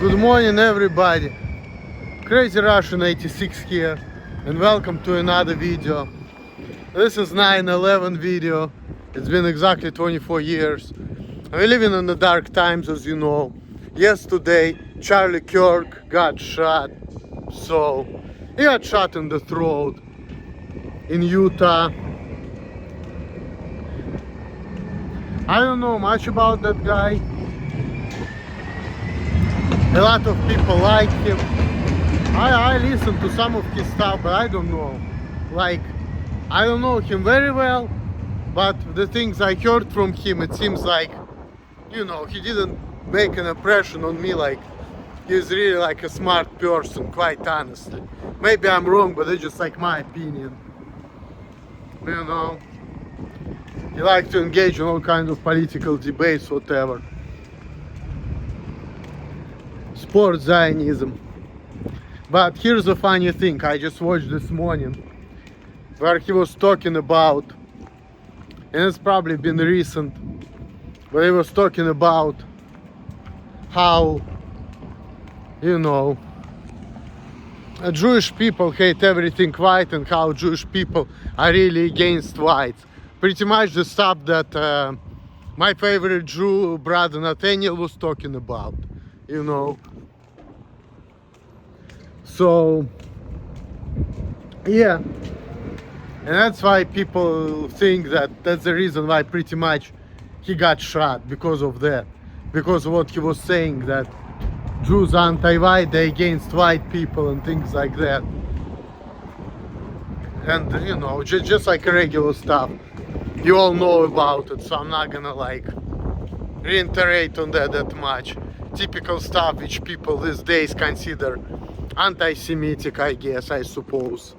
Good morning everybody, Crazy Russian 86 here, and welcome to another video. This is 9/11 video. It's been exactly 24 years. We're living in the dark times, as you know. Yesterday Charlie Kirk got shot. So he got shot in the throat in Utah. I don't know much about that guy. A lot of people like him. I listen to some of his stuff, but I don't know. Like, I don't know him very well, but the things I heard from him, it seems like, you know, he didn't make an impression on me like he's really like a smart person, quite honestly. Maybe I'm wrong, but it's just like my opinion. You know, he likes to engage in all kinds of political debates, whatever. Sport Zionism. But here's the funny thing I just watched this morning, where he was talking about, and it's probably been recent, but he was talking about how, you know, Jewish people hate everything white and how Jewish people are really against whites. Pretty much the stuff that my favorite Jew brother Nathaniel was talking about, you know. So yeah, and that's why people think that that's the reason why pretty much he got shot, because of that, because of what he was saying, that Jews are anti-white, they against white people and things like that. And you know, just like regular stuff, you all know about it, so I'm not gonna like reiterate on that much. Typical stuff which people these days consider anti-Semitic, I guess, I suppose.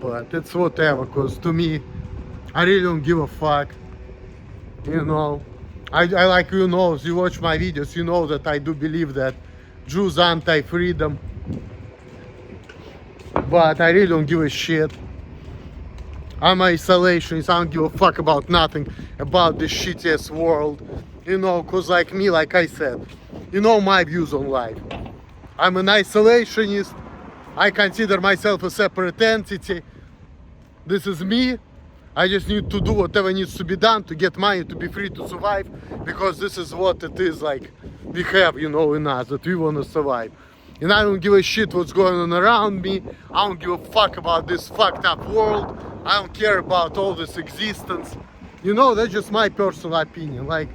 But it's whatever, because to me, I really don't give a fuck. You know, I like, you know, if you watch my videos, you know that I do believe that Jews are anti-freedom. But I really don't give a shit. I'm an isolationist, I don't give a fuck about nothing, about this shitty-ass world. You know, because like me, like I said, you know my views on life. I'm an isolationist. I consider myself a separate entity. This is me. I just need to do whatever needs to be done to get money, to be free to survive, because this is what it is like we have, you know, in us, that we want to survive. And I don't give a shit what's going on around me. I don't give a fuck about this fucked up world. I don't care about all this existence. You know, that's just my personal opinion. Like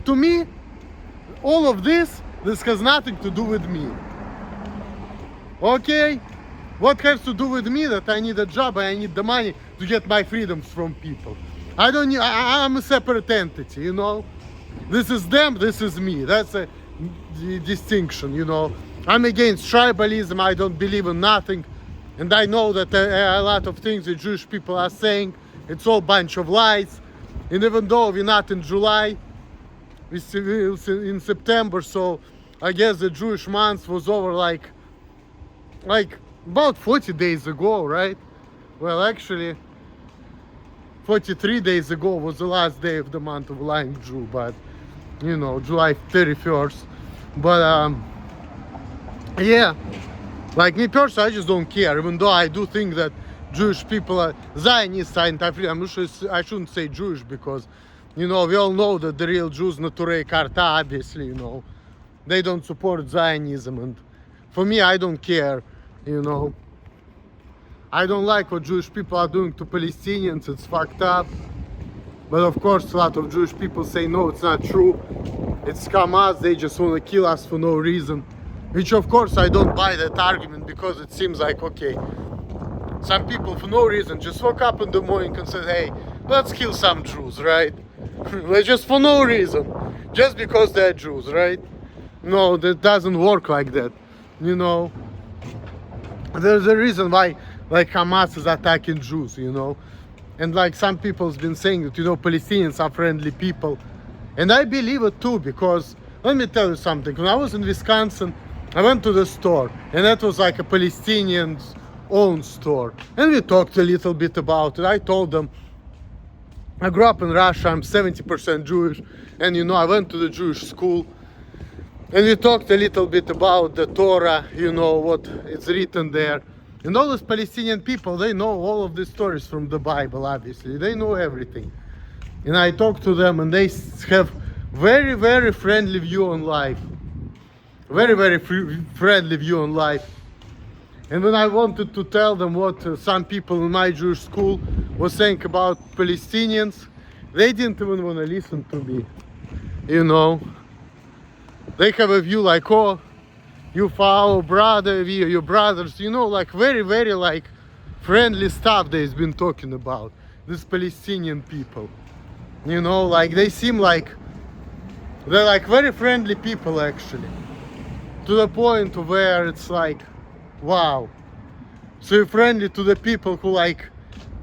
to me, all of this has nothing to do with me. Okay? What has to do with me? That I need a job and I need the money to get my freedoms from people. I don't need, I'm a separate entity, you know? This is them, this is me. That's a distinction, you know? I'm against tribalism, I don't believe in nothing. And I know that a lot of things that Jewish people are saying, it's all bunch of lies. And even though we're not in July, we're in September, so I guess the Jewish month was over like about 40 days ago, right? Well, actually 43 days ago was the last day of the month of Lying Jew, but you know, July 31st. But yeah, like me personally, I just don't care, even though I do think that Jewish people are Zionists, anti-freedom. I shouldn't say Jewish, because, you know, we all know that the real Jews, Naturei Karta, obviously, you know, they don't support Zionism. And for me, I don't care, you know. I don't like what Jewish people are doing to Palestinians. It's fucked up. But of course, a lot of Jewish people say, no, it's not true. It's Hamas, they just want to kill us for no reason. Which, of course, I don't buy that argument, because it seems like, okay, some people for no reason just woke up in the morning and said, hey, let's kill some Jews, right? Just for no reason. Just because they're Jews, right? No, that doesn't work like that. You know, there's a reason why, like, Hamas is attacking Jews, you know. And like some people's been saying that, you know, Palestinians are friendly people. And I believe it too, because let me tell you something. When I was in Wisconsin, I went to the store, and that was like a Palestinian's own store. And we talked a little bit about it. I told them, I grew up in Russia, I'm 70% Jewish, and you know, I went to the Jewish school. And we talked a little bit about the Torah, you know, what is written there. And all those Palestinian people, they know all of the stories from the Bible, obviously. They know everything. And I talked to them, and they have very, very friendly view on life. Very, very friendly view on life. And when I wanted to tell them what some people in my Jewish school was saying about Palestinians, they didn't even want to listen to me. You know, they have a view like, oh, you our brother, we are your brothers, you know, like very, very like friendly stuff they've been talking about, these Palestinian people. You know, like they seem like, they're like very friendly people actually. To the point where it's like, wow. So you're friendly to the people who like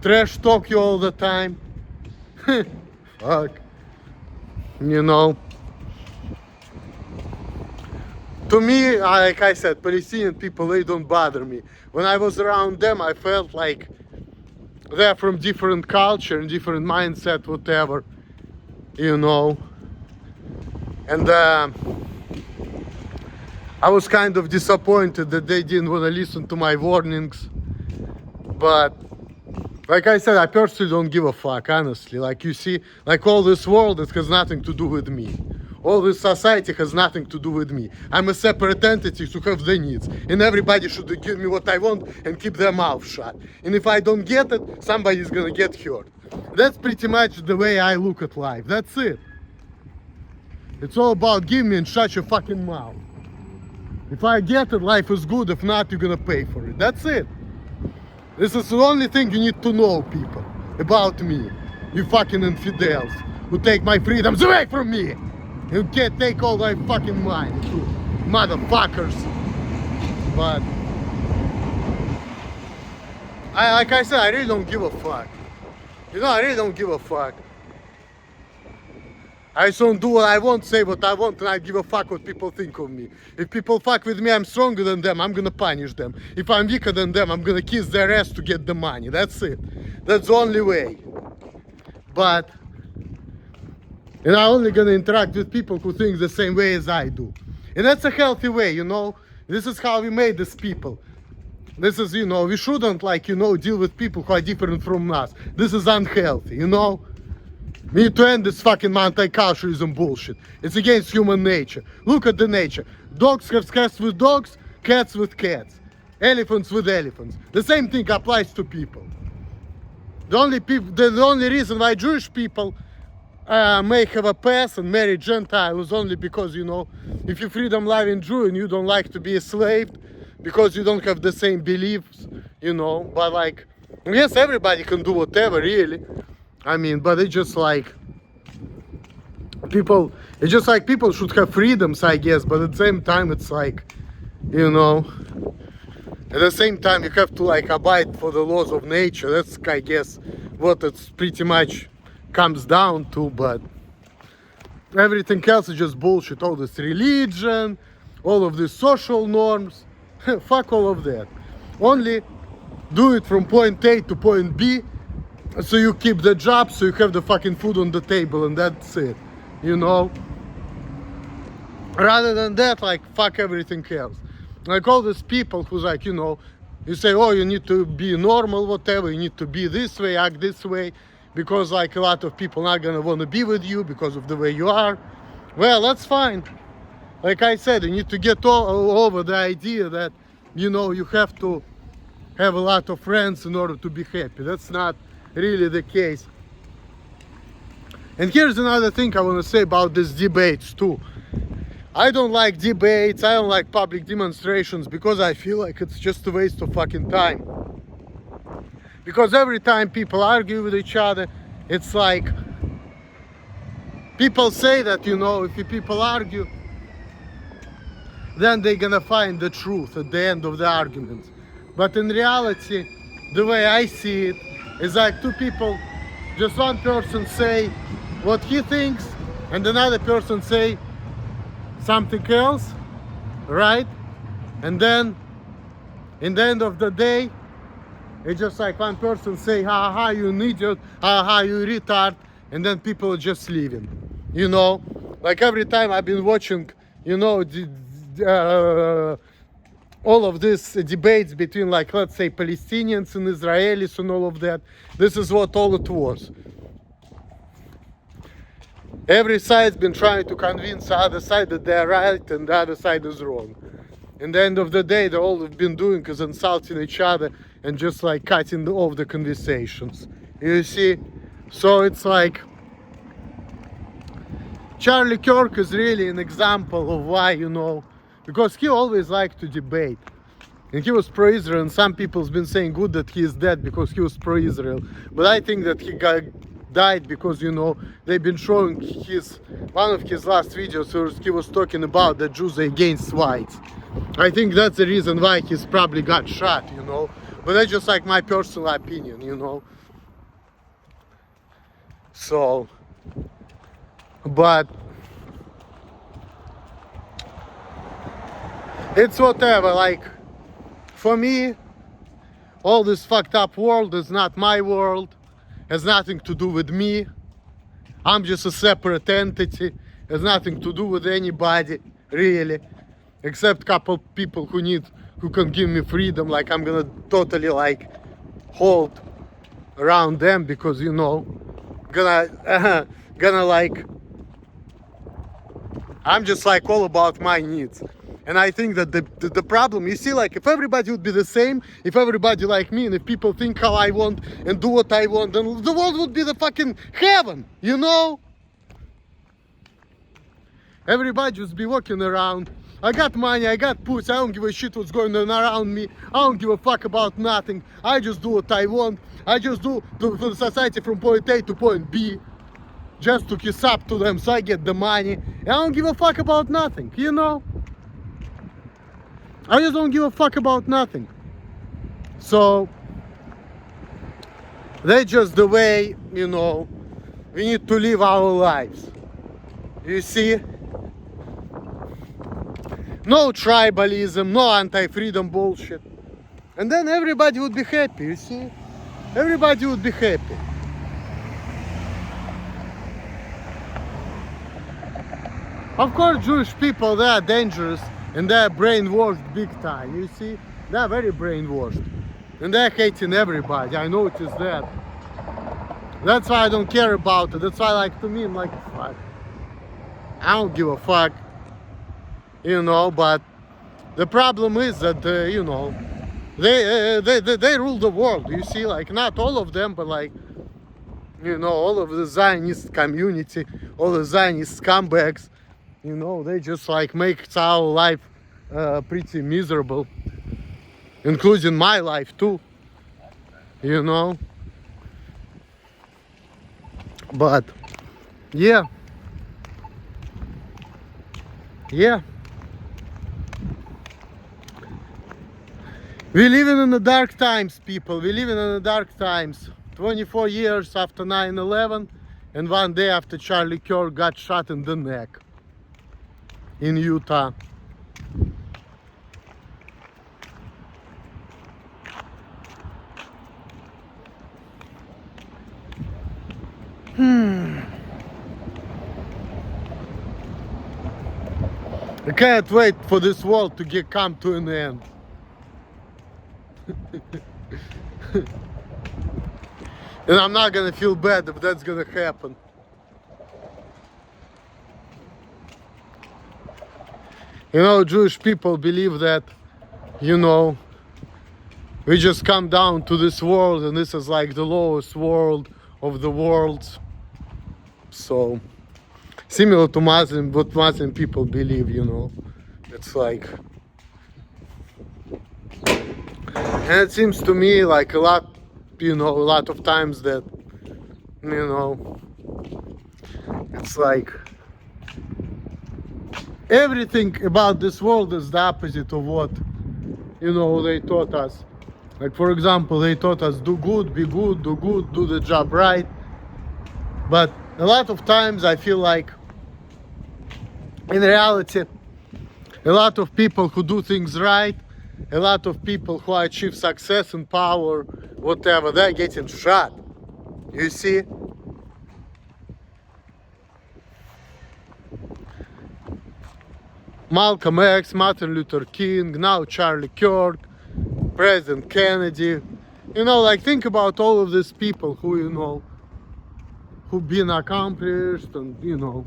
trash talk you all the time. Fuck. You know. To me, like I said, Palestinian people, they don't bother me. When I was around them, I felt like they're from different culture and different mindset, whatever. You know. And I was kind of disappointed that they didn't want to listen to my warnings. But like I said, I personally don't give a fuck, honestly. Like you see, like all this world, it has nothing to do with me. All this society has nothing to do with me. I'm a separate entity to have the needs. And everybody should give me what I want and keep their mouth shut. And if I don't get it, somebody's gonna get hurt. That's pretty much the way I look at life. That's it. It's all about give me and shut your fucking mouth. If I get it, life is good. If not, you're gonna pay for it. That's it. This is the only thing you need to know, people, about me. You fucking infidels who take my freedoms away from me. You can't take all my fucking money, you motherfuckers. But like I said, I really don't give a fuck. You know, I really don't give a fuck. I just don't do what I want, say what I want, and I give a fuck what people think of me. If people fuck with me, I'm stronger than them, I'm gonna punish them. If I'm weaker than them, I'm gonna kiss their ass to get the money. That's it. That's the only way. But, and I'm only gonna interact with people who think the same way as I do. And that's a healthy way, you know. This is how we made these people. This is, you know, we shouldn't, like, you know, deal with people who are different from us. This is unhealthy, you know. We need to end this fucking multiculturalism bullshit. It's against human nature. Look at the nature. Dogs have cats with dogs, cats with cats. Elephants with elephants. The same thing applies to people. The only reason why Jewish people may have a pass and marry Gentiles is only because, you know, if you're freedom-loving Jew and you don't like to be a slave because you don't have the same beliefs, you know, but like, yes, everybody can do whatever, really. I mean, but it's just like people should have freedoms, I guess, but at the same time it's like, you know, at the same time you have to like abide for the laws of nature. That's, I guess, what it's pretty much comes down to. But everything else is just bullshit. All this religion, all of these social norms, fuck all of that. Only do it from point A to point B, so you keep the job, so you have the fucking food on the table, and that's it, you know. Rather than that, like, fuck everything else. Like all these people who's like, you know, you say, oh, you need to be normal, whatever, you need to be this way, act this way, because like a lot of people not gonna want to be with you because of the way you are. Well, that's fine. Like I said, you need to get all over the idea that, you know, you have to have a lot of friends in order to be happy. That's not really the case. And here's another thing I want to say about these debates too. I don't like debates, I don't like public demonstrations, because I feel like it's just a waste of fucking time. Because every time people argue with each other, it's like, people say that, you know, if people argue, then they're gonna find the truth at the end of the argument. But in reality, the way I see it, is like two people, just one person say what he thinks and another person say something else, right? And then in the end of the day, it's just like one person say, ha ha, you an idiot, ha ha, you retard, and then people are just leaving. You know, like every time I've been watching you know, all of these debates between, like, let's say, Palestinians and Israelis and all of that. This is what all it was. Every side's been trying to convince the other side that they're right and the other side is wrong. In the end of the day, all they've been doing is insulting each other and just like cutting off the conversations. You see? So it's like Charlie Kirk is really an example of why, you know, because he always liked to debate. And he was pro-Israel, and some people's been saying good that he is dead because he was pro-Israel. But I think that he died because, you know, they've been showing one of his last videos where he was talking about that Jews are against whites. I think that's the reason why he's probably got shot, you know. But that's just like my personal opinion, you know. So, but it's whatever, like, for me, all this fucked up world is not my world, has nothing to do with me. I'm just a separate entity, has nothing to do with anybody, really. Except a couple people who can give me freedom, like I'm gonna totally like hold around them because, you know, gonna like, I'm just like all about my needs. And I think that the problem, you see, like if everybody would be the same, if everybody like me, and if people think how I want and do what I want, then the world would be the fucking heaven, you know? Everybody just be walking around. I got money, I got pussy, I don't give a shit what's going on around me. I don't give a fuck about nothing. I just do what I want. I just do for the society from point A to point B. Just to kiss up to them so I get the money. And I don't give a fuck about nothing, you know? I just don't give a fuck about nothing. So, that's just the way, you know, we need to live our lives. You see? No tribalism, no anti-freedom bullshit. And then everybody would be happy, you see? Everybody would be happy. Of course, Jewish people, they are dangerous and they are brainwashed big time, you see? They are very brainwashed. And they're hating everybody, I noticed that. That's why I don't care about it. That's why, like, to me, I'm like, fuck. I don't give a fuck. You know, but the problem is that, you know, they rule the world, you see, like, not all of them, but like, you know, all of the Zionist community, all the Zionist scumbags, you know, they just like make our life pretty miserable, including my life too, you know, but yeah. We living in the dark times, people. We living in the dark times. 24 years after 9/11 and 1 day after Charlie Kirk got shot in the neck in Utah. I can't wait for this world to come to an end. And I'm not gonna feel bad if that's gonna happen. You know, Jewish people believe that, you know, we just come down to this world and this is like the lowest world of the worlds. So, similar to Muslim, what Muslim people believe, you know. It's like, and it seems to me like a lot, you know, a lot of times that, you know, it's like everything about this world is the opposite of what, you know, they taught us. Like, for example, they taught us do good, be good, do good, do the job right. But a lot of times I feel like in reality, a lot of people who do things right, a lot of people who achieve success and power, whatever, they're getting shot. You see? Malcolm X, Martin Luther King, now Charlie Kirk, President Kennedy. You know, like, think about all of these people who, you know, who've been accomplished, and, you know,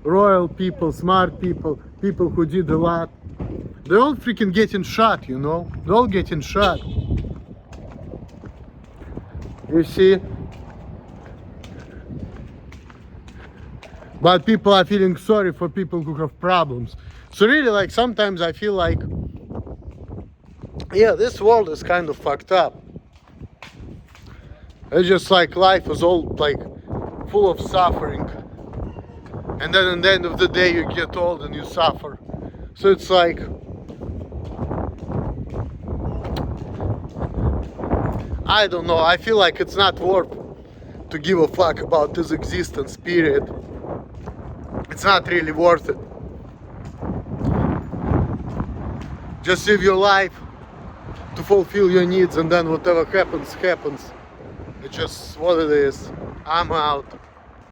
royal people, smart people, people who did a lot. They're all freaking getting shot, you know? They're all getting shot. You see? But people are feeling sorry for people who have problems. So really, like, sometimes I feel like, yeah, this world is kind of fucked up. It's just like life is all like full of suffering. And then at the end of the day you get old and you suffer. So it's like, I don't know, I feel like it's not worth to give a fuck about this existence, period. It's not really worth it. Just live your life to fulfill your needs, and then whatever happens, happens. It's just what it is. I'm out.